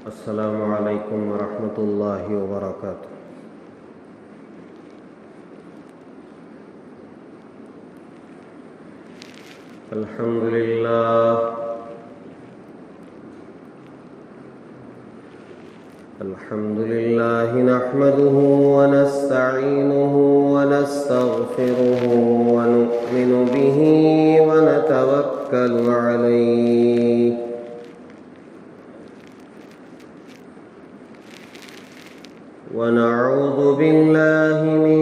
السلام علیکم ورحمۃ اللہ وبرکاتہ۔ الحمد للہ نحمده ونستعینه ونستغفره ونؤمن به ونتوکل علیہ ونعوذ باللہ من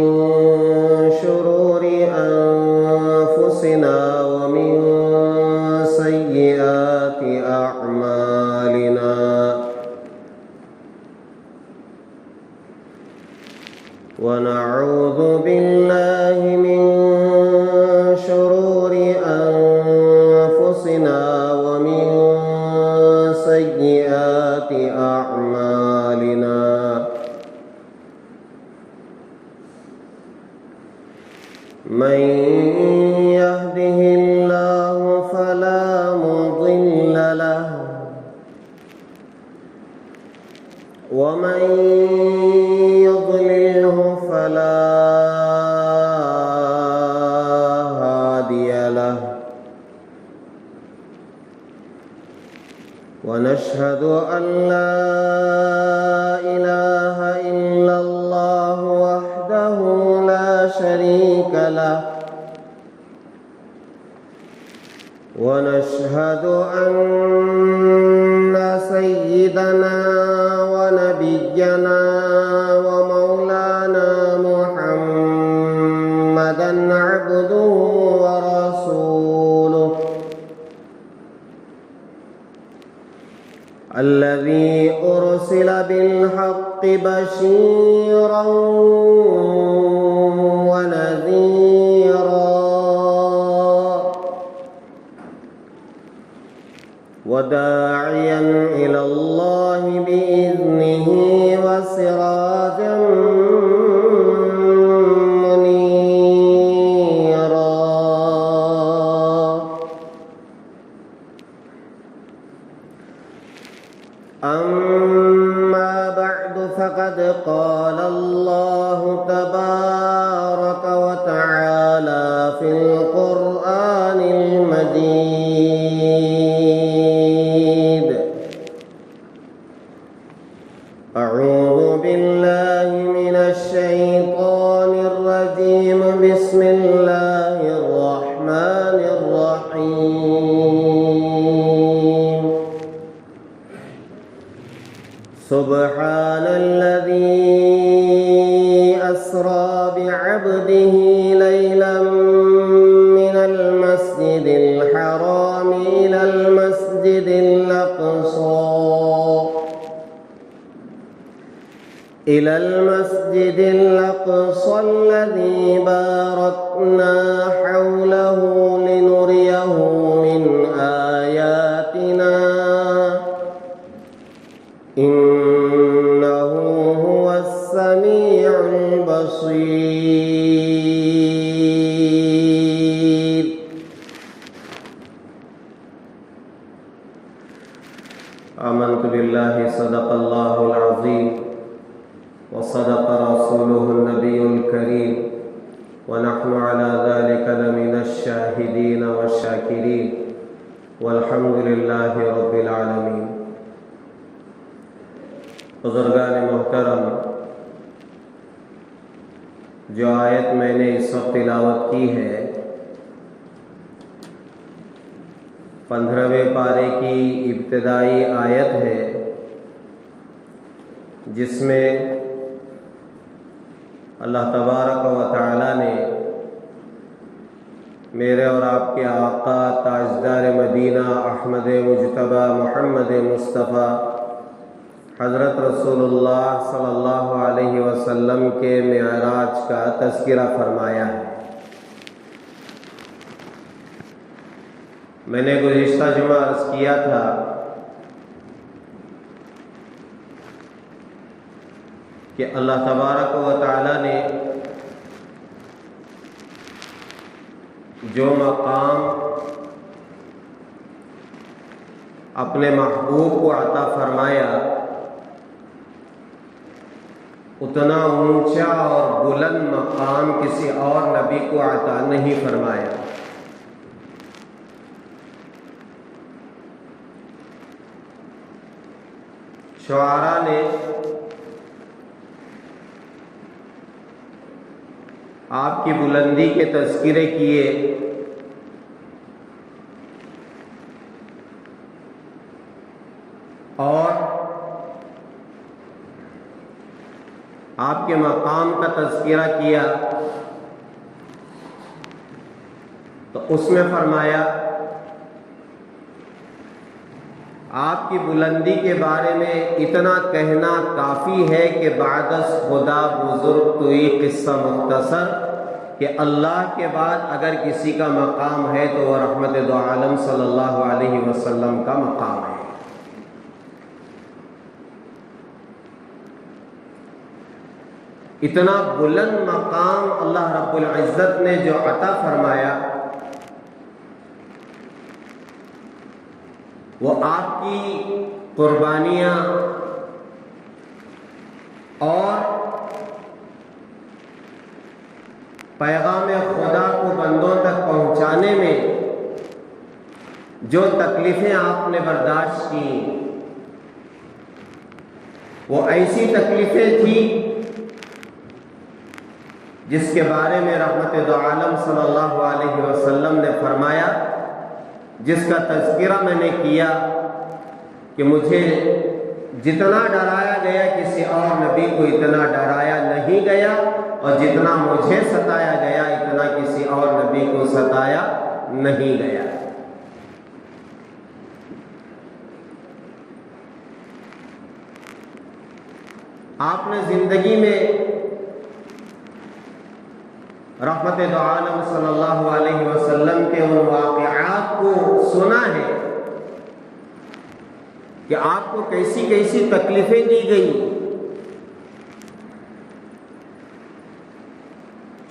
شرور انفسنا ومن سیئات اعمالنا ونعوذ باللہ من شرور انفسنا ومن سیئات اعمالنا من يهده الله فلا مضل له ومن يضلله فلا هادي له ونشهد أن لا إله إلا الله وحده لا شريك له ونشهد أن سيدنا ونبينا ومولانا محمدا عبده ورسوله الذي أرسل بالحق بشيرا ونذيرا وداعيا إلى الله بإذنه وسراجا منيرا أما بعد فقد قال الله تبارك وتعالى في القرآن المجيد أعوذ بالله من الشيطان الرجيم بسم الله الرحمن الرحيم سبحان الذي أسرى بعبده ليلا من المسجد الحرام إلى المسجد الأقصى الذي باركنا حوله لنريه من آياتنا إنه هو السميع البصير آمنت بالله صدق الله العظيم وصدق رسوله النبي الكريم ونحن على ذلك لمن الشاهدين والشاكرين والحمد لله رب العالمين۔ بزرگان محترم، جو آیت میں نے اس وقت تلاوت کی ہے 15ویں پارے کی ابتدائی آیت ہے، جس میں اللہ تبارک و تعالی نے میرے اور آپ کے آقا تاجدار مدینہ احمد مجتبی محمد مصطفیٰ حضرت رسول اللہ صلی اللہ علیہ وسلم کے معراج کا تذکرہ فرمایا ہے۔ میں نے گزشتہ جمعہ عرض کیا تھا کہ اللہ تبارک و تعالی نے جو مقام اپنے محبوب کو عطا فرمایا اتنا اونچا اور بلند مقام کسی اور نبی کو عطا نہیں فرمایا۔ شعراء نے آپ کی بلندی کے تذکرے کیے، اور آپ کے مقام کا تذکرہ کیا، تو اس میں فرمایا آپ کی بلندی کے بارے میں اتنا کہنا کافی ہے کہ بعد از خدا بزرگ توئی قصہ مختصر، کہ اللہ کے بعد اگر کسی کا مقام ہے تو وہ رحمت دو عالم صلی اللہ علیہ وسلم کا مقام ہے۔ اتنا بلند مقام اللہ رب العزت نے جو عطا فرمایا، وہ آپ کی قربانیاں اور پیغام خدا کو بندوں تک پہنچانے میں جو تکلیفیں آپ نے برداشت کی، وہ ایسی تکلیفیں تھیں جس کے بارے میں رحمت دو عالم صلی اللہ علیہ وسلم نے فرمایا، جس کا تذکرہ میں نے کیا کہ مجھے جتنا ڈرایا گیا کسی اور نبی کو اتنا ڈرایا نہیں گیا، اور جتنا مجھے ستایا گیا اتنا کسی اور نبی کو ستایا نہیں گیا۔ آپ نے زندگی میں رحمت دو عالم صلی اللہ علیہ وسلم کے ان واقعات کو سنا ہے کہ آپ کو کیسی کیسی تکلیفیں دی گئی۔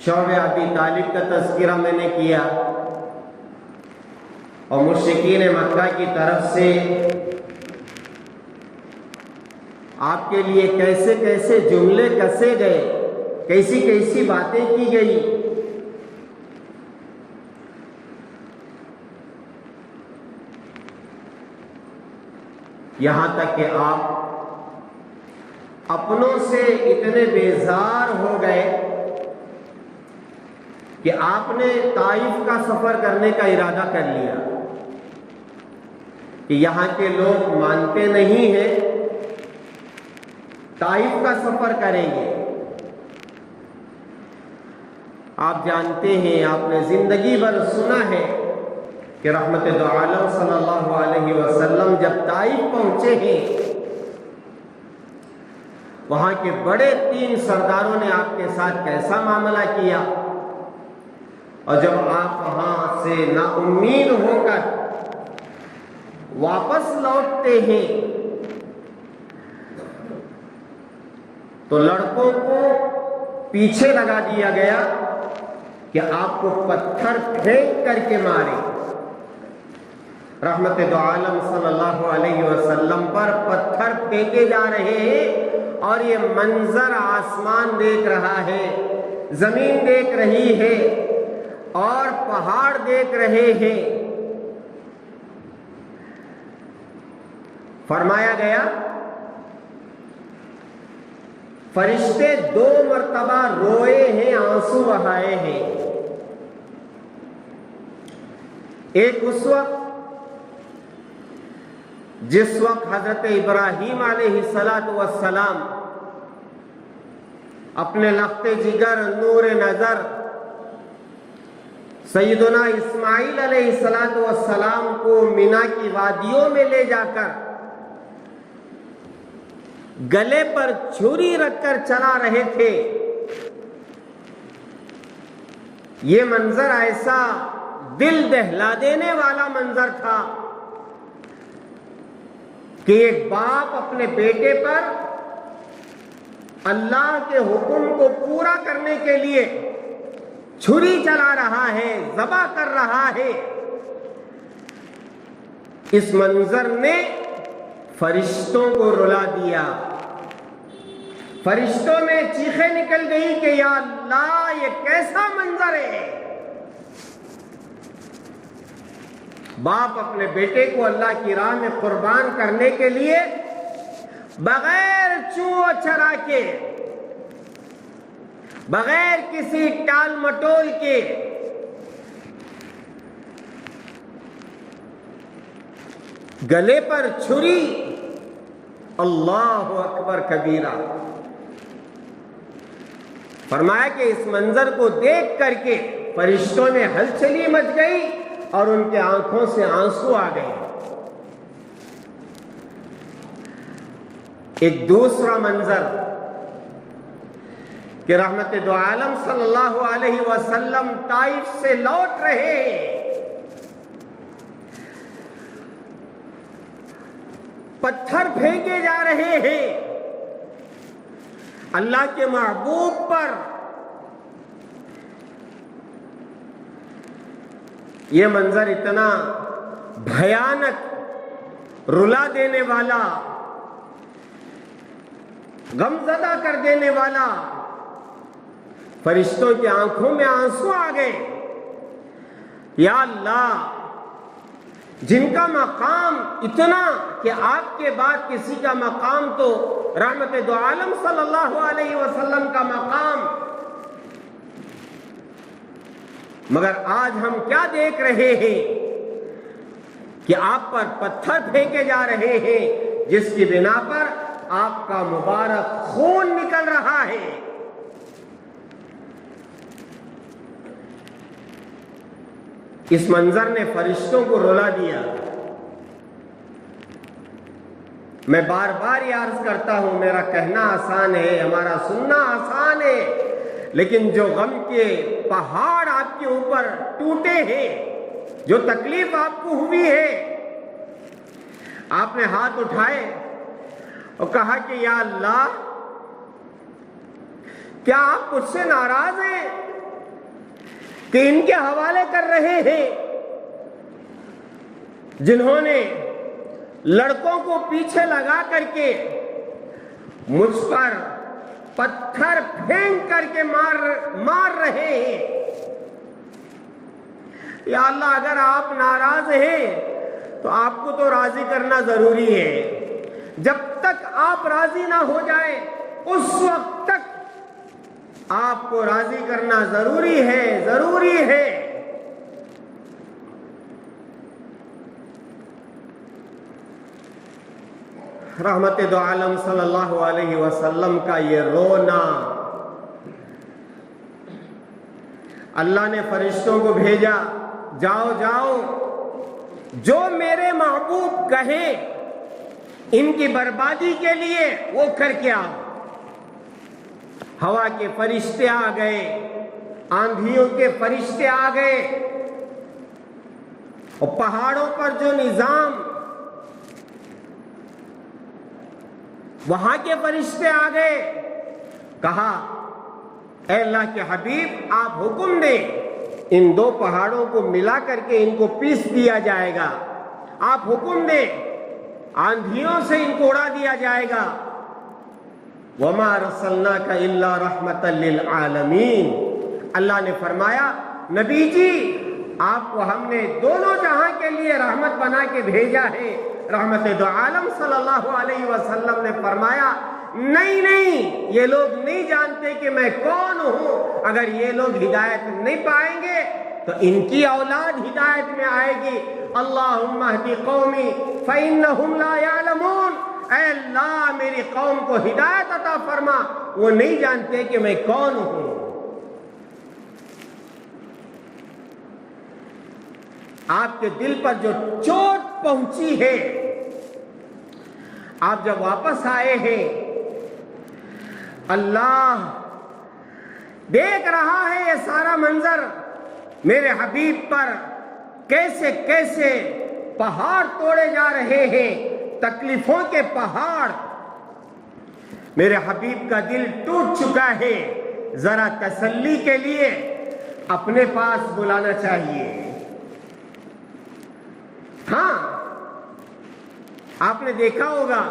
شعب ابی طالب کا تذکرہ میں نے کیا، اور مشرکین مکہ کی طرف سے آپ کے لیے کیسے کیسے جملے کسے گئے، کیسی کیسی باتیں کی گئی۔ یہاں تک کہ آپ اپنوں سے اتنے بیزار ہو گئے کہ آپ نے طائف کا سفر کرنے کا ارادہ کر لیا کہ یہاں کے لوگ مانتے نہیں ہیں، طائف کا سفر کریں گے۔ آپ جانتے ہیں، آپ نے زندگی بھر سنا ہے کہ رحمت دو عالم صلی اللہ علیہ وسلم جب طائف پہنچے ہیں، وہاں کے بڑے 3 سرداروں نے آپ کے ساتھ کیسا معاملہ کیا، اور جب آپ وہاں سے نا امید ہو کر واپس لوٹتے ہیں تو لڑکوں کو پیچھے لگا دیا گیا کہ آپ کو پتھر پھینک کر کے مارے۔ رحمت دو عالم صلی اللہ علیہ وسلم پر پتھر پھینکے جا رہے ہیں، اور یہ منظر آسمان دیکھ رہا ہے، زمین دیکھ رہی ہے، اور پہاڑ دیکھ رہے ہیں۔ فرمایا گیا فرشتے 2 مرتبہ روئے ہیں، آنسو بہائے ہیں۔ ایک اس وقت جس وقت حضرت ابراہیم علیہ السلام اپنے لخت جگر نور نظر سیدنا اسماعیل علیہ السلام کو مینا کی وادیوں میں لے جا کر گلے پر چھری رکھ کر چلا رہے تھے، یہ منظر ایسا دل دہلا دینے والا منظر تھا کہ ایک باپ اپنے بیٹے پر اللہ کے حکم کو پورا کرنے کے لیے چھری چلا رہا ہے، ذبح کر رہا ہے۔ اس منظر نے فرشتوں کو رلا دیا، فرشتوں میں چیخیں نکل گئی کہ یا اللہ یہ کیسا منظر ہے۔ باپ اپنے بیٹے کو اللہ کی راہ میں قربان کرنے کے لیے بغیر چو چرا کے، بغیر کسی ٹال مٹول کے گلے پر چھری، اللہ اکبر کبیرہ، فرمایا کہ اس منظر کو دیکھ کر کے فرشتوں میں ہلچلی مچ گئی اور ان کے آنکھوں سے آنسو آ گئے۔ ایک دوسرا منظر کہ رحمت دو عالم صلی اللہ علیہ وسلم طائف سے لوٹ رہے ہیں، پتھر پھینکے جا رہے ہیں اللہ کے محبوب پر۔ یہ منظر اتنا بھیانک، رلا دینے والا، غمزدہ کر دینے والا، فرشتوں کی آنکھوں میں آنسو آ گئے۔ یا اللہ، جن کا مقام اتنا کہ آپ کے بعد کسی کا مقام تو رحمت دو عالم صلی اللہ علیہ وسلم کا مقام، مگر آج ہم کیا دیکھ رہے ہیں کہ آپ پر پتھر پھینکے جا رہے ہیں جس کی بنا پر آپ کا مبارک خون نکل رہا ہے۔ اس منظر نے فرشتوں کو رلا دیا۔ میں بار بار یہ عرض کرتا ہوں، میرا کہنا آسان ہے، ہمارا سننا آسان ہے، لیکن جو غم کے پہاڑ آپ کے اوپر ٹوٹے ہیں، جو تکلیف آپ کو ہوئی ہے، آپ نے ہاتھ اٹھائے اور کہا کہ یا اللہ، کیا آپ مجھ سے ناراض ہیں کہ ان کے حوالے کر رہے ہیں جنہوں نے لڑکوں کو پیچھے لگا کر کے مجھ پر پتھر پھینک کر کے مار رہے ہیں۔ یا اللہ، اگر آپ ناراض ہیں تو آپ کو تو راضی کرنا ضروری ہے۔ جب تک آپ راضی نہ ہو جائے اس وقت تک آپ کو راضی کرنا ضروری ہے، ضروری ہے۔ رحمت دو عالم صلی اللہ علیہ وسلم کا یہ رونا، اللہ نے فرشتوں کو بھیجا، جاؤ جاؤ، جو میرے محبوب کہیں ان کی بربادی کے لیے وہ کر کے آؤ۔ ہوا کے فرشتے آ گئے، آندھیوں کے فرشتے آ گئے، اور پہاڑوں پر جو نظام، وہاں کے فرشتے آ گئے۔ کہا اے اللہ کے حبیب، آپ حکم دیں، ان دو پہاڑوں کو ملا کر کے ان کو پیس دیا جائے گا۔ آپ حکم دیں، آندھیوں سے ان کو اڑا دیا جائے گا۔ وَمَا أَرْسَلْنَاكَ إِلَّا رَحْمَةً لِّلْعَالَمِينَ، اللہ نے فرمایا نبی جی، آپ کو ہم نے دونوں جہاں کے لیے رحمت بنا کے بھیجا ہے۔ رحمت دو عالم صلی اللہ علیہ وسلم نے فرمایا نہیں نہیں، یہ لوگ نہیں جانتے کہ میں کون ہوں۔ اگر یہ لوگ ہدایت نہیں پائیں گے تو ان کی اولاد ہدایت میں آئے گی۔ اللہم اہدی قومی فإنہم لا یعلمون، اے اللہ میری قوم کو ہدایت عطا فرما، وہ نہیں جانتے کہ میں کون ہوں۔ آپ کے دل پر جو چوٹ پہنچی ہے، آپ جب واپس آئے ہیں، اللہ دیکھ رہا ہے یہ سارا منظر، میرے حبیب پر کیسے کیسے پہاڑ توڑے جا رہے ہیں، تکلیفوں کے پہاڑ۔ میرے حبیب کا دل ٹوٹ چکا ہے، ذرا تسلی کے لیے اپنے پاس بلانا چاہیے۔ ہاں، آپ نے دیکھا ہوگا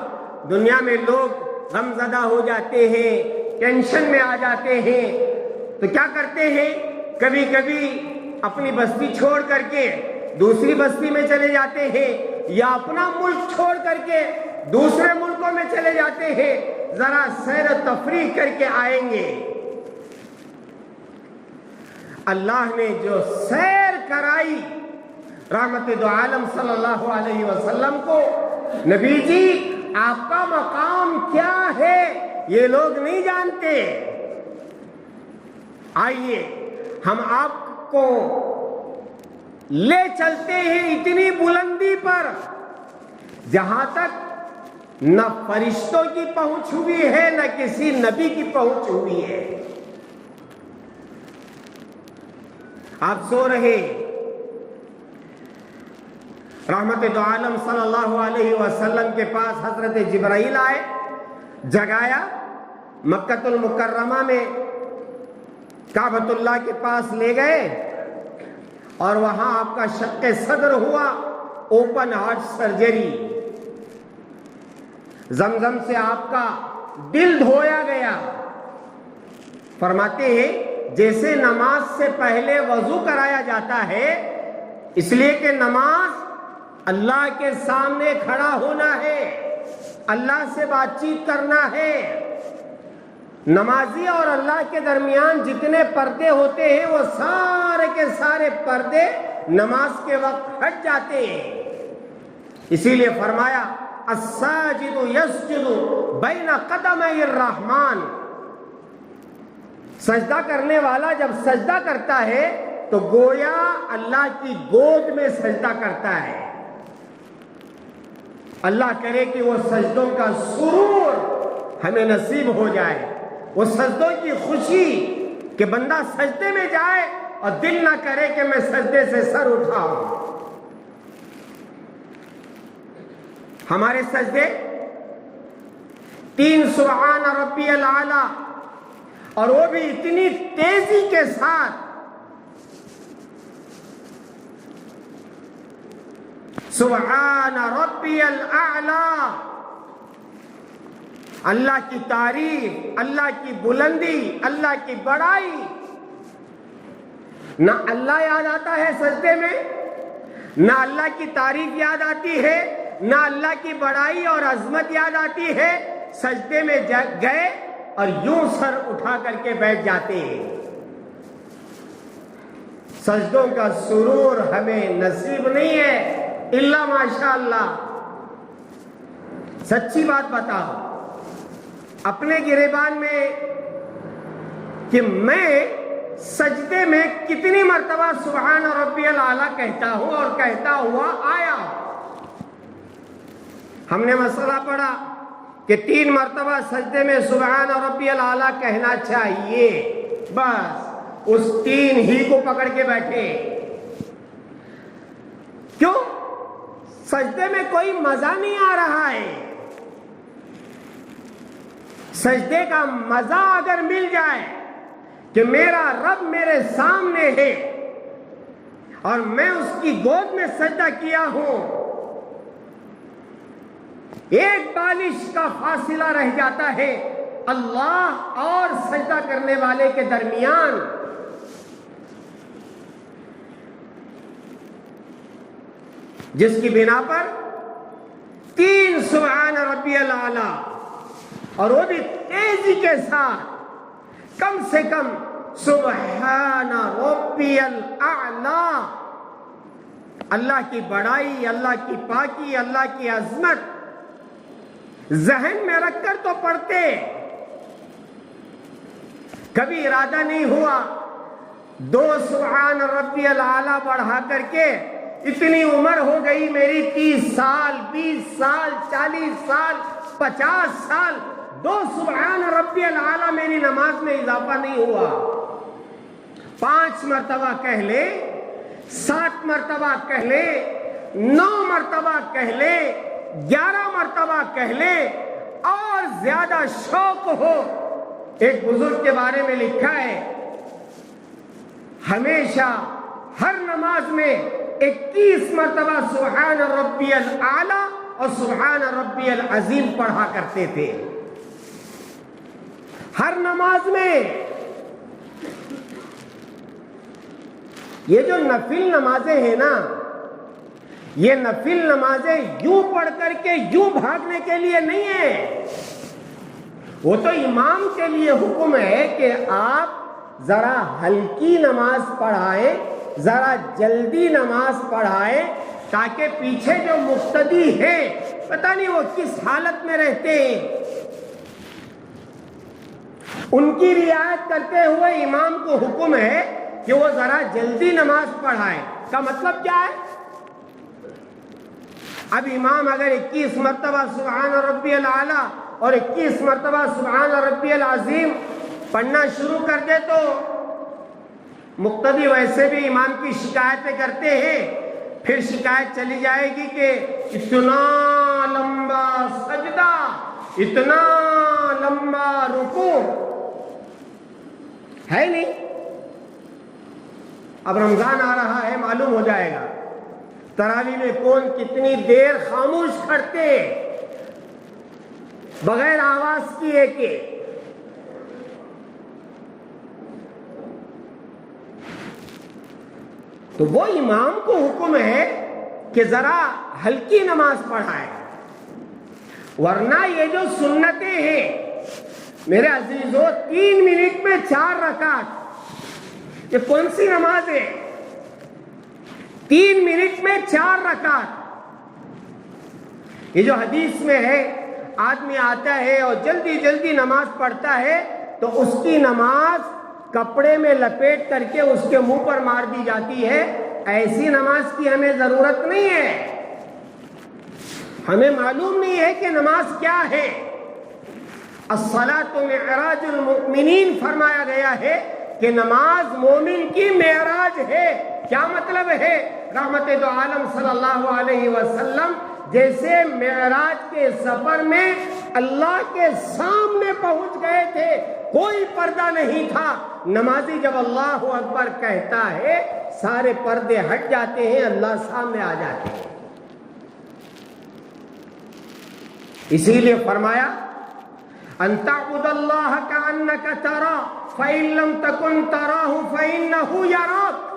دنیا میں لوگ غم زدہ ہو جاتے ہیں، ٹینشن میں آ جاتے ہیں، تو کیا کرتے ہیں؟ کبھی کبھی اپنی بستی چھوڑ کر کے دوسری بستی میں چلے جاتے ہیں، یا اپنا ملک چھوڑ کر کے دوسرے ملکوں میں چلے جاتے ہیں، ذرا سیر و تفریح کر کے آئیں گے۔ اللہ نے جو سیر کرائی رحمت دو عالم صلی اللہ علیہ وسلم کو، نبی جی آپ کا مقام کیا ہے یہ لوگ نہیں جانتے، آئیے ہم آپ کو لے چلتے ہیں اتنی بلندی پر جہاں تک نہ فرشتوں کی پہنچ ہوئی ہے نہ کسی نبی کی پہنچ ہوئی ہے۔ آپ سو رہے، رحمت دو عالم صلی اللہ علیہ وسلم کے پاس حضرت جبرائیل آئے، جگایا، مکہ المکرمہ میں کعبۃ اللہ کے پاس لے گئے، اور وہاں آپ کا شق صدر ہوا، اوپن ہارٹ سرجری، زمزم سے آپ کا دل دھویا گیا۔ فرماتے ہیں جیسے نماز سے پہلے وضو کرایا جاتا ہے، اس لیے کہ نماز اللہ کے سامنے کھڑا ہونا ہے، اللہ سے بات چیت کرنا ہے۔ نمازی اور اللہ کے درمیان جتنے پردے ہوتے ہیں وہ سارے کے سارے پردے نماز کے وقت ہٹ جاتے ہیں۔ اسی لیے فرمایا الساجد یسجد بین قدمی الرحمن، سجدہ کرنے والا جب سجدہ کرتا ہے تو گویا اللہ کی گود میں سجدہ کرتا ہے۔ اللہ کرے کہ وہ سجدوں کا سرور ہمیں نصیب ہو جائے، وہ سجدوں کی خوشی کہ بندہ سجدے میں جائے اور دل نہ کرے کہ میں سجدے سے سر اٹھاؤں۔ ہمارے سجدے 3 سبحان ربی الاعلی، اور وہ بھی اتنی تیزی کے ساتھ، سبحان ربی الاعلی، اللہ کی تعریف، اللہ کی بلندی، اللہ کی بڑائی۔ نہ اللہ یاد آتا ہے سجدے میں، نہ اللہ کی تعریف یاد آتی ہے، نہ اللہ کی بڑائی اور عظمت یاد آتی ہے، سجدے میں گئے اور یوں سر اٹھا کر کے بیٹھ جاتے ہیں۔ سجدوں کا سرور ہمیں نصیب نہیں ہے الا ماشاءاللہ۔ سچی بات بتاؤ اپنے گریبان میں کہ میں سجدے میں کتنی مرتبہ سبحان ربی الاعلی کہتا ہوں اور کہتا ہوا آیا ہوں۔ ہم نے مسئلہ پڑھا کہ 3 مرتبہ سجدے میں سبحان ربی الاعلی کہنا چاہیے، بس اس 3 ہی کو پکڑ کے بیٹھے۔ کیوں؟ سجدے میں کوئی مزہ نہیں آ رہا ہے۔ سجدے کا مزہ اگر مل جائے کہ میرا رب میرے سامنے ہے اور میں اس کی گود میں سجدہ کیا ہوں، ایک بالش کا فاصلہ رہ جاتا ہے اللہ اور سجدہ کرنے والے کے درمیان، جس کی بنا پر 3 سبحان ربی الاعلی، اور وہ بھی تیزی کے ساتھ، کم سے کم سبحان ربی الاعلی، اللہ کی بڑائی، اللہ کی پاکی، اللہ کی عظمت ذہن میں رکھ کر تو پڑھتے۔ کبھی ارادہ نہیں ہوا 2 سبحان ربی الاعلی بڑھا کر کے، اتنی عمر ہو گئی میری 30 سال 20 سال 40 سال 50 سال، 2 سبحان ربی الاعلی میری نماز میں اضافہ نہیں ہوا۔ 5 مرتبہ کہہ لے، 7 مرتبہ کہہ لے، 9 مرتبہ کہہ لے، 11 مرتبہ کہہ لے، اور زیادہ شوق ہو۔ ایک بزرگ کے بارے میں لکھا ہے ہمیشہ ہر نماز میں 21 مرتبہ سبحان ربی الاعلی اور سبحان ربی العظیم پڑھا کرتے تھے۔ ہر نماز میں یہ جو نفل نمازیں ہیں نا، یہ نفل نمازیں یوں پڑھ کر کے یوں بھاگنے کے لیے نہیں ہے، وہ تو امام کے لیے حکم ہے کہ آپ ذرا ہلکی نماز پڑھائیں، ذرا جلدی نماز پڑھائیں، تاکہ پیچھے جو مقتدی ہیں پتہ نہیں وہ کس حالت میں رہتے ہیں، ان کی رعایت کرتے ہوئے امام کو حکم ہے کہ وہ ذرا جلدی نماز پڑھائے۔ کا مطلب کیا ہے؟ اب امام اگر 21 مرتبہ سبحان ربی الاعلی اور 21 مرتبہ سبحان ربی العظیم پڑھنا شروع کر دے تو مقتدی ویسے بھی امام کی شکایتیں کرتے ہیں، پھر شکایت چلی جائے گی کہ اتنا لمبا سجدہ، اتنا لمبا رکوع ہے نہیں۔ اب رمضان آ رہا ہے، معلوم ہو جائے گا تراویح میں کون کتنی دیر خاموش کھڑتے بغیر آواز کیے کہ تو وہ امام کو حکم ہے کہ ذرا ہلکی نماز پڑھائے، ورنہ یہ جو سنتیں ہیں میرے عزیزو 3 منٹ میں 4 رکعت، یہ کون سی نماز ہے؟ 3 منٹ میں 4 رکعت۔ یہ جو حدیث میں ہے آدمی آتا ہے اور جلدی جلدی نماز پڑھتا ہے تو اس کی نماز کپڑے میں لپیٹ کر کے اس کے منہ پر مار دی جاتی ہے، ایسی نماز کی ہمیں ضرورت نہیں ہے۔ ہمیں معلوم نہیں ہے کہ نماز کیا ہے۔ الصلاۃ معراج المؤمنین فرمایا گیا ہے کہ نماز مومن کی معراج ہے۔ کیا مطلب ہے؟ رحمت دو عالم صلی اللہ علیہ وسلم جیسے معراج کے سفر میں اللہ کے سامنے پہنچ گئے تھے، کوئی پردہ نہیں تھا، نمازی جب اللہ اکبر کہتا ہے سارے پردے ہٹ جاتے ہیں، اللہ سامنے آ جاتے ہیں۔ اسی لیے فرمایا ان تعبد اللہ کأنک ترا فإن لم تکن تراہ فإنہ یراک،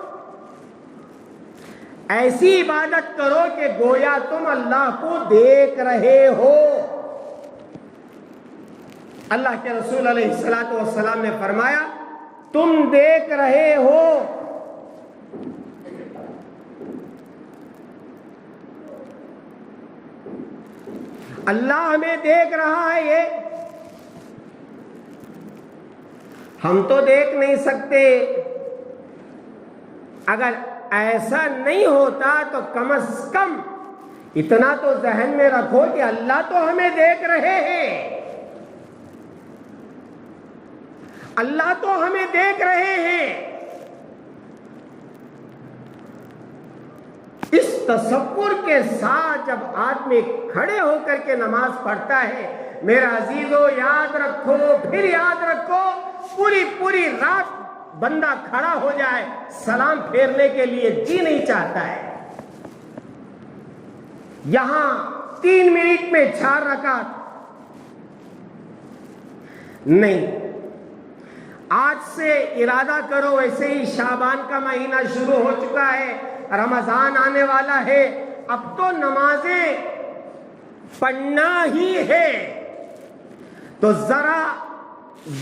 ایسی عبادت کرو کہ گویا تم اللہ کو دیکھ رہے ہو۔ اللہ کے رسول علیہ الصلوۃ والسلام نے فرمایا تم دیکھ رہے ہو۔ اللہ ہمیں دیکھ رہا ہے، یہ ہم تو دیکھ نہیں سکتے۔ اگر ایسا نہیں ہوتا تو کم از کم اتنا تو ذہن میں رکھو کہ اللہ تو ہمیں دیکھ رہے ہیں، اللہ تو ہمیں دیکھ رہے ہیں۔ اس تصور کے ساتھ جب آدمی کھڑے ہو کر کے نماز پڑھتا ہے، میرا عزیزو یاد رکھو، پھر یاد رکھو، پوری رات بندہ کھڑا ہو جائے سلام پھیرنے کے لیے جی نہیں چاہتا ہے۔ یہاں 3 منٹ میں 4 رکعت نہیں۔ آج سے ارادہ کرو، ویسے ہی شعبان کا مہینہ شروع ہو چکا ہے، رمضان آنے والا ہے، اب تو نمازیں پڑھنا ہی ہے، تو ذرا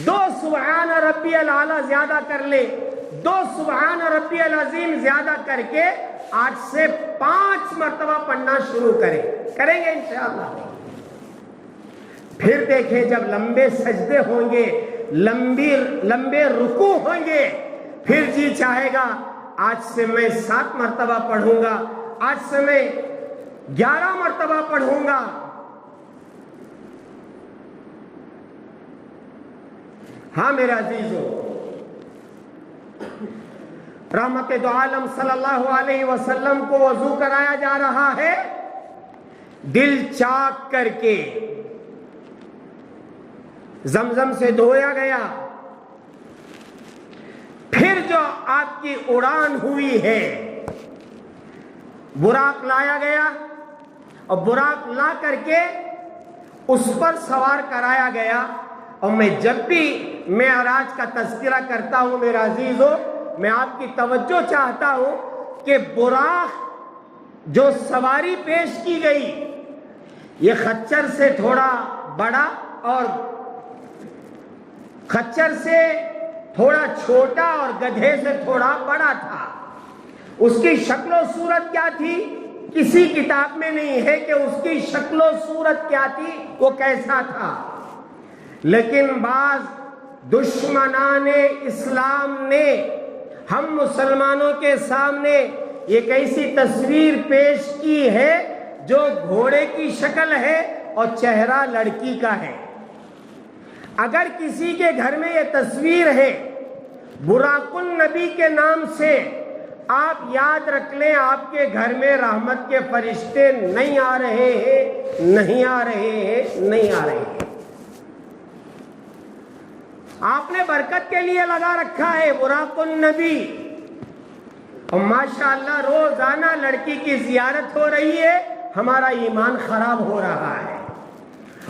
2 سبحان ربی الاعلی زیادہ کر لے، 2 سبحان ربی العظیم زیادہ کر کے آج سے 5 مرتبہ پڑھنا شروع کریں گے انشاءاللہ۔ پھر دیکھیں جب لمبے سجدے ہوں گے، لمبے رکوع ہوں گے، پھر جی چاہے گا آج سے میں 7 مرتبہ پڑھوں گا، آج سے میں 11 مرتبہ پڑھوں گا۔ ہاں میرے عزیزو، رحمت دو عالم صلی اللہ علیہ وسلم کو وضو کرایا جا رہا ہے، دل چاک کر کے زمزم سے دھویا گیا، پھر جو آپ کی اڑان ہوئی ہے، براق لایا گیا اور براق لا کر کے اس پر سوار کرایا گیا۔ اور میں جب بھی معراج کا تذکرہ کرتا ہوں میرا عزیزو، میں آپ کی توجہ چاہتا ہوں کہ براق جو سواری پیش کی گئی یہ خچر سے تھوڑا بڑا اور خچر سے تھوڑا چھوٹا اور گدھے سے تھوڑا بڑا تھا۔ اس کی شکل و صورت کیا تھی کسی کتاب میں نہیں ہے کہ اس کی شکل و صورت کیا تھی، وہ کیسا تھا، لیکن بعض دشمنان اسلام نے ہم مسلمانوں کے سامنے ایک ایسی تصویر پیش کی ہے جو گھوڑے کی شکل ہے اور چہرہ لڑکی کا ہے۔ اگر کسی کے گھر میں یہ تصویر ہے براق النبی کے نام سے، آپ یاد رکھ لیں آپ کے گھر میں رحمت کے فرشتے نہیں آ رہے ہیں، نہیں آ رہے ہیں، نہیں آ رہے ہیں۔ آپ نے برکت کے لیے لگا رکھا ہے براق النبی، اور ماشاءاللہ روزانہ لڑکی کی زیارت ہو رہی ہے، ہمارا ایمان خراب ہو رہا ہے،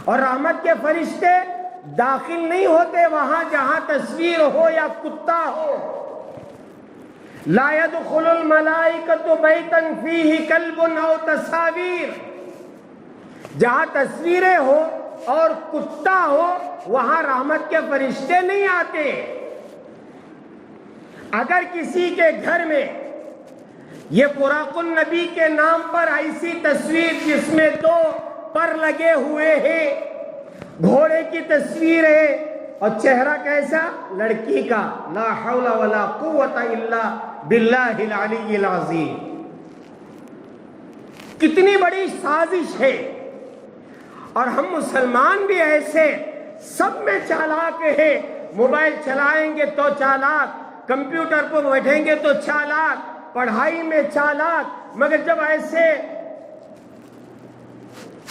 اور رحمت کے فرشتے داخل نہیں ہوتے وہاں جہاں تصویر ہو یا کتا ہو۔ لا يدخل الملائکۃ بیتا فیہ کلب او تصاویر، جہاں تصویریں ہو اور کتا ہو وہاں رحمت کے فرشتے نہیں آتے۔ اگر کسی کے گھر میں یہ براق النبی کے نام پر ایسی تصویر جس میں 2 پر لگے ہوئے ہیں، گھوڑے کی تصویر ہے اور چہرہ کیسا، لڑکی کا، لا حول ولا قوت الا باللہ العلی العظیم، کتنی بڑی سازش ہے۔ اور ہم مسلمان بھی ایسے سب میں چالاک ہیں، موبائل چلائیں گے تو چالاک، کمپیوٹر پر بیٹھیں گے تو چالاک، پڑھائی میں چالاک، مگر جب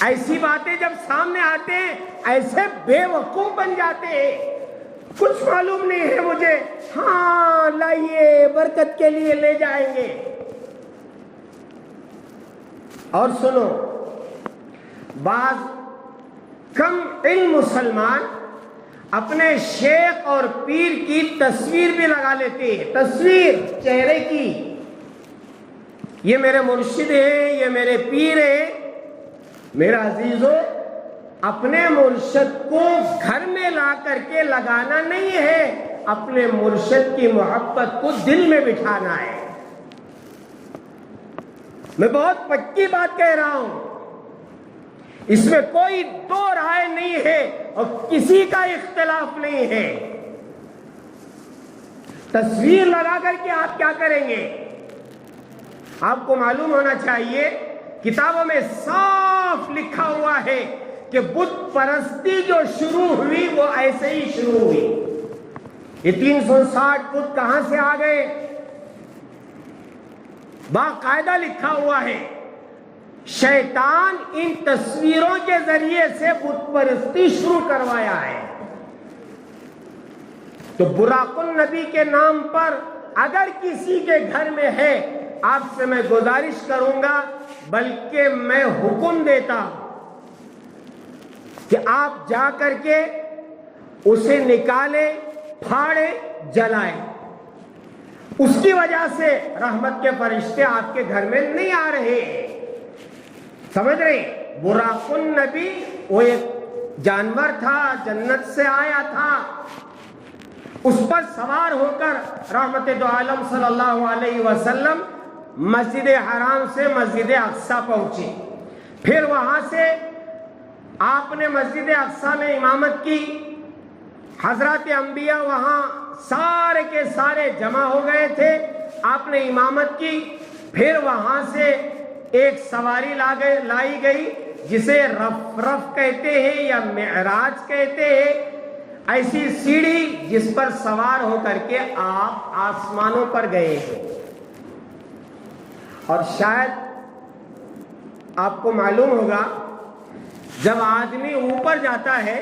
ایسی باتیں جب سامنے آتے ہیں ایسے بے وقوف بن جاتے ہیں، کچھ معلوم نہیں ہے مجھے، ہاں لائیے برکت کے لیے لے جائیں گے۔ اور سنو، بعض کم علم مسلمان اپنے شیخ اور پیر کی تصویر بھی لگا لیتے ہیں، تصویر چہرے کی، یہ میرے مرشد ہیں، یہ میرے پیر ہیں۔ میرا عزیزو، اپنے مرشد کو گھر میں لا کر کے لگانا نہیں ہے، اپنے مرشد کی محبت کو دل میں بٹھانا ہے۔ میں بہت پکی بات کہہ رہا ہوں، اس میں کوئی 2 رائے نہیں ہے اور کسی کا اختلاف نہیں ہے۔ تصویر لگا کر کے آپ کیا کریں گے؟ آپ کو معلوم ہونا چاہیے، کتابوں میں صاف لکھا ہوا ہے کہ بت پرستی جو شروع ہوئی وہ ایسے ہی شروع ہوئی۔ یہ 360 بت کہاں سے آ گئے؟ باقاعدہ لکھا ہوا ہے، شیطان ان تصویروں کے ذریعے سے بت پرستی شروع کروایا ہے۔ تو براق النبی کے نام پر اگر کسی کے گھر میں ہے، آپ سے میں گزارش کروں گا، بلکہ میں حکم دیتا ہوں کہ آپ جا کر کے اسے نکالیں، پھاڑیں، جلائیں۔ اس کی وجہ سے رحمت کے فرشتے آپ کے گھر میں نہیں آ رہے۔ سمجھ رہے؟ براق النبی وہ ایک جانور تھا، جنت سے آیا تھا، اس پر سوار ہو کر رحمت دو عالم صلی اللہ علیہ وسلم مسجد حرام سے مسجد اقصی پہنچے۔ پھر وہاں سے آپ نے مسجد اقصی میں امامت کی، حضرات انبیاء وہاں سارے کے سارے جمع ہو گئے تھے، آپ نے امامت کی۔ پھر وہاں سے ایک سواری لائی گئی جسے رف کہتے ہیں یا معراج کہتے ہیں، ایسی سیڑھی جس پر سوار ہو کر کے آپ آسمانوں پر گئے ہیں۔ اور شاید آپ کو معلوم ہوگا، جب آدمی اوپر جاتا ہے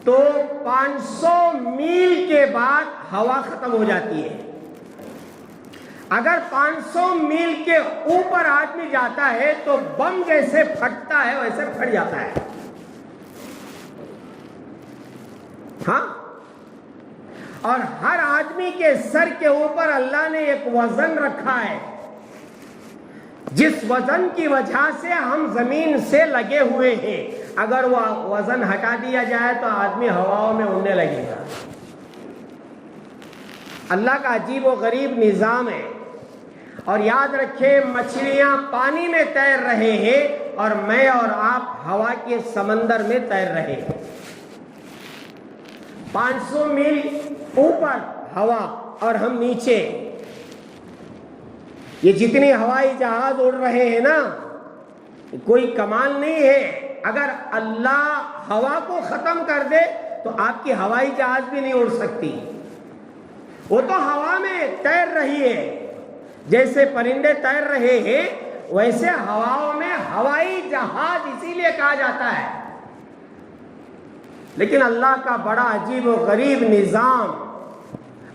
تو 500 میل کے بعد ہوا ختم ہو جاتی ہے۔ اگر 500 میل کے اوپر آدمی جاتا ہے تو بم جیسے پھٹتا ہے ویسے پھٹ جاتا ہے۔ ہاں، اور ہر آدمی کے سر کے اوپر اللہ نے ایک وزن رکھا ہے، جس وزن کی وجہ سے ہم زمین سے لگے ہوئے ہیں۔ اگر وہ وزن ہٹا دیا جائے تو آدمی ہواؤں میں اڑنے لگے گا۔ اللہ کا عجیب و غریب نظام ہے۔ اور یاد رکھیں، مچھلیاں پانی میں تیر رہے ہیں اور میں اور آپ ہوا کے سمندر میں تیر رہے ہیں۔ 500 میل اوپر ہوا اور ہم نیچے۔ یہ جتنی ہوائی جہاز اڑ رہے ہیں نا، کوئی کمال نہیں ہے۔ اگر اللہ ہوا کو ختم کر دے تو آپ کی ہوائی جہاز بھی نہیں اڑ سکتی۔ وہ تو ہوا میں تیر رہی ہے، جیسے پرندے تیر رہے ہیں ویسے ہواؤں میں ہوائی جہاز اسی لیے کہا جاتا ہے۔ لیکن اللہ کا بڑا عجیب و غریب نظام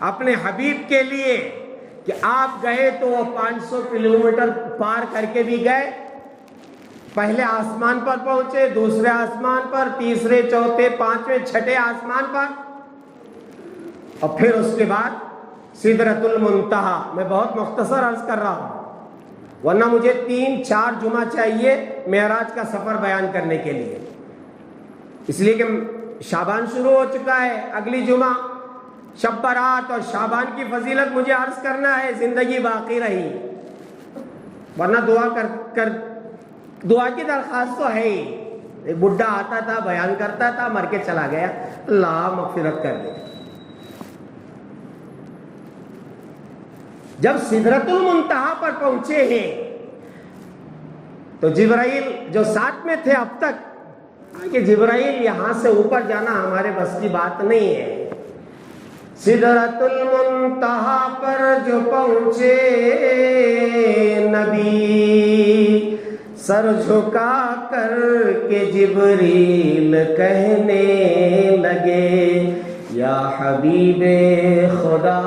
اپنے حبیب کے لیے کہ آپ گئے تو وہ 500 کلومیٹر پار کر کے بھی گئے، پہلے آسمان پر پہنچے، دوسرے آسمان پر، تیسرے، چوتھے، پانچویں، چھٹے آسمان پر، اور پھر اس کے بعد سدرۃ المنتہا۔ میں بہت مختصر عرض کر رہا ہوں، ورنہ مجھے 3-4 جمعہ چاہیے معراج کا سفر بیان کرنے کے لیے، اس لیے کہ شعبان شروع ہو چکا ہے۔ اگلی جمعہ شب برات اور شعبان کی فضیلت مجھے عرض کرنا ہے، زندگی باقی رہی، ورنہ دعا کی درخواست تو ہے ہی۔ ایک بڈھا آتا تھا، بیان کرتا تھا، مر کے چلا گیا، اللہ مغفرت کر دے۔ جب سدرۃ المنتہا پر پہنچے ہیں تو جبرائیل جو ساتھ میں تھے اب تک، کہ جبرائیل یہاں سے اوپر جانا ہمارے بس کی بات نہیں ہے۔ سدرۃ المنتہا پر جو پہنچے نبی، سر جھکا کر کے جبریل کہنے لگے، یا حبیب خدا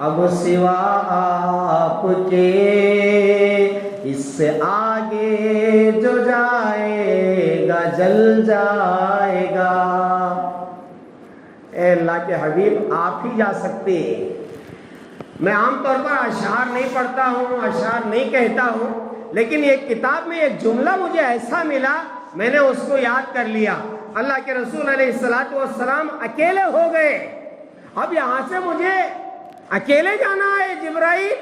اب سوا آپ کے اس سے آگے جو جائے گا جل جائے گا۔ اے اللہ کے حبیب، آپ ہی جا سکتے ہیں۔ میں عام طور پر اشعار نہیں پڑھتا ہوں، اشعار نہیں کہتا ہوں، لیکن ایک کتاب میں ایک جملہ مجھے ایسا ملا، میں نے اس کو یاد کر لیا۔ اللہ کے رسول علیہ الصلوۃ والسلام اکیلے ہو گئے، اب یہاں سے مجھے اکیلے جانا ہے، جبرائیل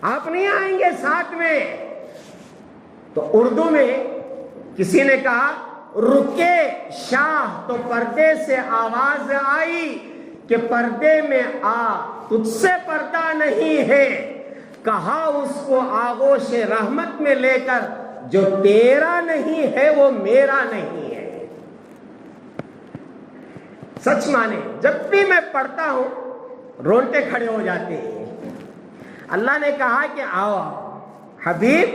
آپ نہیں آئیں گے ساتھ میں؟ تو اردو میں کسی نے کہا، رکے شاہ تو پردے سے آواز آئی کہ پردے میں آ، تجھ سے پردہ نہیں ہے، کہا اس کو آغوش رحمت میں لے کر، جو تیرا نہیں ہے وہ میرا نہیں ہے۔ سچ مانے جب بھی میں پڑھتا ہوں رونٹے کھڑے ہو جاتے ہیں۔ اللہ نے کہا کہ آؤ حبیب،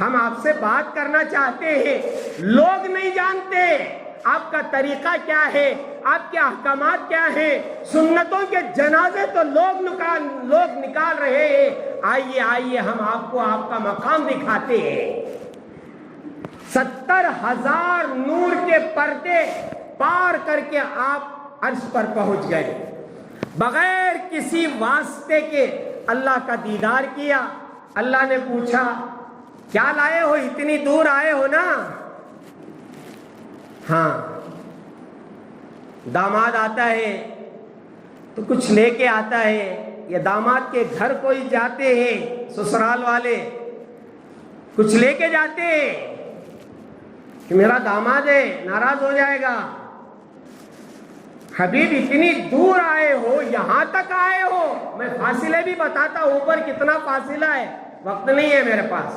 ہم آپ سے بات کرنا چاہتے ہیں، لوگ نہیں جانتے آپ کا طریقہ کیا ہے، آپ کے احکامات کیا ہیں، سنتوں کے جنازے تو لوگ نکال رہے ہیں، آئیے آئیے ہم آپ کو آپ کا مقام دکھاتے ہیں۔ 70,000 نور کے پردے پار کر کے آپ عرش پر پہنچ گئے، بغیر کسی واسطے کے اللہ کا دیدار کیا۔ اللہ نے پوچھا، کیا لائے ہو، اتنی دور آئے ہو نا؟ ہاں، داماد آتا ہے تو کچھ لے کے آتا ہے، یا داماد کے گھر کوئی جاتے ہیں سسرال والے، کچھ لے کے جاتے ہیں کہ میرا داماد ہے، ناراض ہو جائے گا۔ حبیب اتنی دور آئے ہو، یہاں تک آئے ہو، میں فاصلے بھی بتاتا ہوں، اوپر کتنا فاصلہ ہے، وقت نہیں ہے میرے پاس۔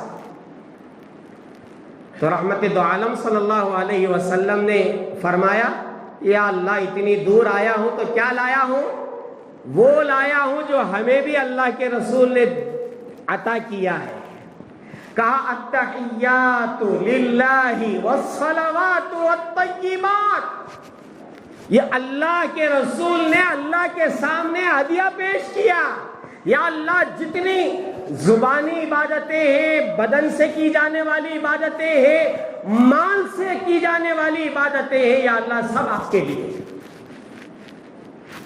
تو رحمت دو عالم صلی اللہ علیہ وسلم نے فرمایا، یا اللہ اتنی دور آیا ہوں تو کیا لایا ہوں؟ وہ لایا ہوں جو ہمیں بھی اللہ کے رسول نے عطا کیا ہے۔ کہا التحیات للہ والصلوات والطیبات، یہ اللہ کے رسول نے اللہ کے سامنے ہدیہ پیش کیا۔ یا اللہ، جتنی زبانی عبادتیں ہیں، بدن سے کی جانے والی عبادتیں ہیں، مال سے کی جانے والی عبادتیں ہیں، یا اللہ سب آپ کے لیے۔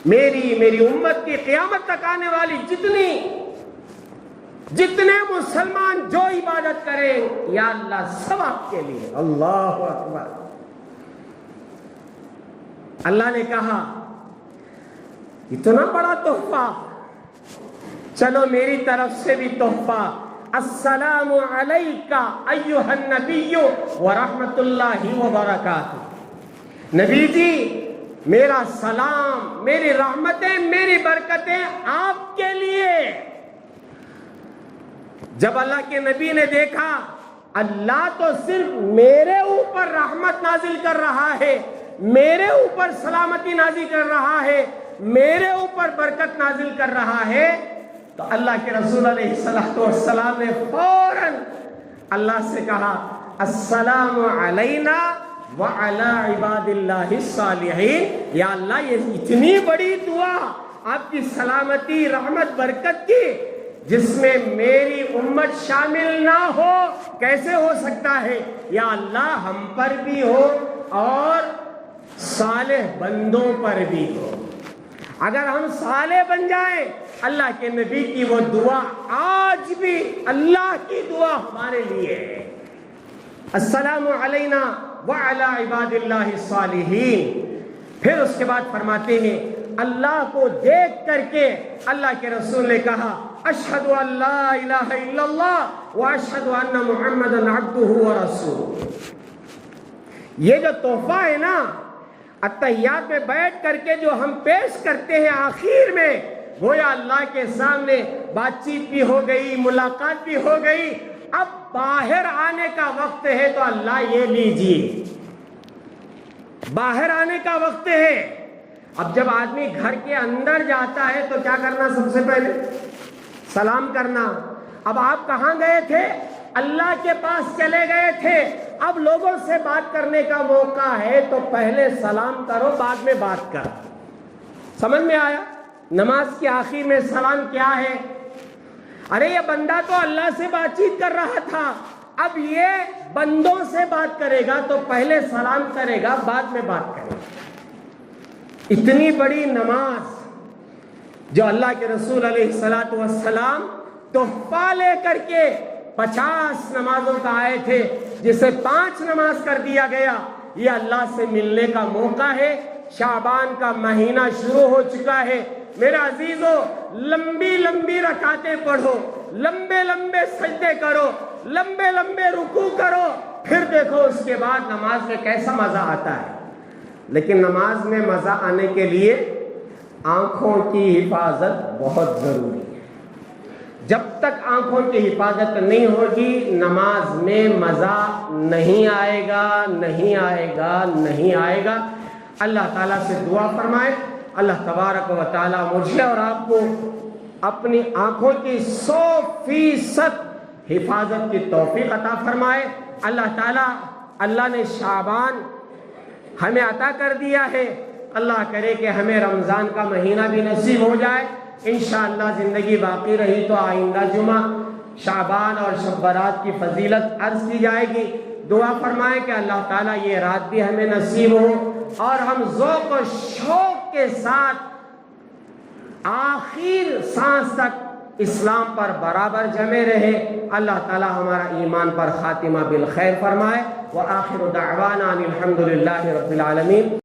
میری امت کی قیامت تک آنے والی جتنے مسلمان جو عبادت کریں یا اللہ سب آپ کے لیے. اللہ اکبر. اللہ نے کہا اتنا بڑا تحفہ، چلو میری طرف سے بھی تحفہ. السلام علیکہ ایھا النبی ورحمۃ اللہ وبرکاتہ. نبی جی میرا سلام، میری رحمتیں، میری برکتیں آپ کے لیے. جب اللہ کے نبی نے دیکھا اللہ تو صرف میرے اوپر رحمت نازل کر رہا ہے، میرے اوپر سلامتی نازل کر رہا ہے، میرے اوپر برکت نازل کر رہا ہے، تو اللہ کے رسول علیہ السلام نے فوراً اللہ سے کہا السلام علینا وعلی عباد اللہ الصالحین. یا اللہ یہ اتنی بڑی دعا آپ کی سلامتی، رحمت، برکت کی، جس میں میری امت شامل نہ ہو کیسے ہو سکتا ہے؟ یا اللہ ہم پر بھی ہو اور صالح بندوں پر بھی ہو. اگر ہم صالح بن جائیں، اللہ کے نبی کی وہ دعا آج بھی اللہ کی دعا ہمارے لیے ہے. السلام علینا وعلی عباد اللہ الصالحین. پھر اس کے بعد فرماتے ہیں اللہ کو دیکھ کر کے اللہ کے رسول نے کہا اشہد ان لا الہ الا اللہ واشہد ان محمدا عبدہ ورسولہ. یہ جو تحفہ ہے نا اتحیات میں بیٹھ کر کے جو ہم پیش کرتے ہیں آخر میں، گویا اللہ کے سامنے بات چیت بھی ہو گئی، ملاقات بھی ہو گئی، اب باہر آنے کا وقت ہے تو اللہ یہ لیجیے، باہر آنے کا وقت ہے. اب جب آدمی گھر کے اندر جاتا ہے تو کیا کرنا؟ سب سے پہلے سلام کرنا. اب آپ کہاں گئے تھے؟ اللہ کے پاس چلے گئے تھے. اب لوگوں سے بات کرنے کا موقع ہے تو پہلے سلام کرو، بعد میں بات کر. سمجھ میں آیا؟ نماز کے آخر میں سلام کیا ہے؟ ارے یہ بندہ تو اللہ سے بات چیت کر رہا تھا، اب یہ بندوں سے بات کرے گا تو پہلے سلام کرے گا، بعد میں بات کرے گا. اتنی بڑی نماز جو اللہ کے رسول علیہ السلام تحفہ لے کر کے 50 نمازوں کا آئے تھے، جسے 5 نماز کر دیا گیا. یہ اللہ سے ملنے کا موقع ہے. شعبان کا مہینہ شروع ہو چکا ہے. میرے عزیزو، لمبی لمبی رکعتیں پڑھو، لمبے لمبے سجدے کرو، لمبے لمبے رکوع کرو، پھر دیکھو اس کے بعد نماز میں کیسا مزہ آتا ہے. لیکن نماز میں مزہ آنے کے لیے آنکھوں کی حفاظت بہت ضروری ہے. جب تک آنکھوں کی حفاظت نہیں ہوگی نماز میں مزہ نہیں آئے گا، نہیں آئے گا، نہیں آئے گا. اللہ تعالیٰ سے دعا فرمائے اللہ تبارک و تعالیٰ مجھے اور آپ کو اپنی آنکھوں کی 100% حفاظت کی توفیق عطا فرمائے. اللہ نے شعبان ہمیں عطا کر دیا ہے. اللہ کرے کہ ہمیں رمضان کا مہینہ بھی نصیب ہو جائے. انشاءاللہ زندگی باقی رہی تو آئندہ جمعہ شعبان اور شب برات کی فضیلت عرض کی جائے گی. دعا فرمائیں کہ اللہ تعالیٰ یہ رات بھی ہمیں نصیب ہو اور ہم ذوق و شوق کے ساتھ آخر سانس تک اسلام پر برابر جمے رہے. اللہ تعالیٰ ہمارا ایمان پر خاتمہ بالخیر فرمائے. وآخر دعوانا ان الحمد للہ رب العالمین.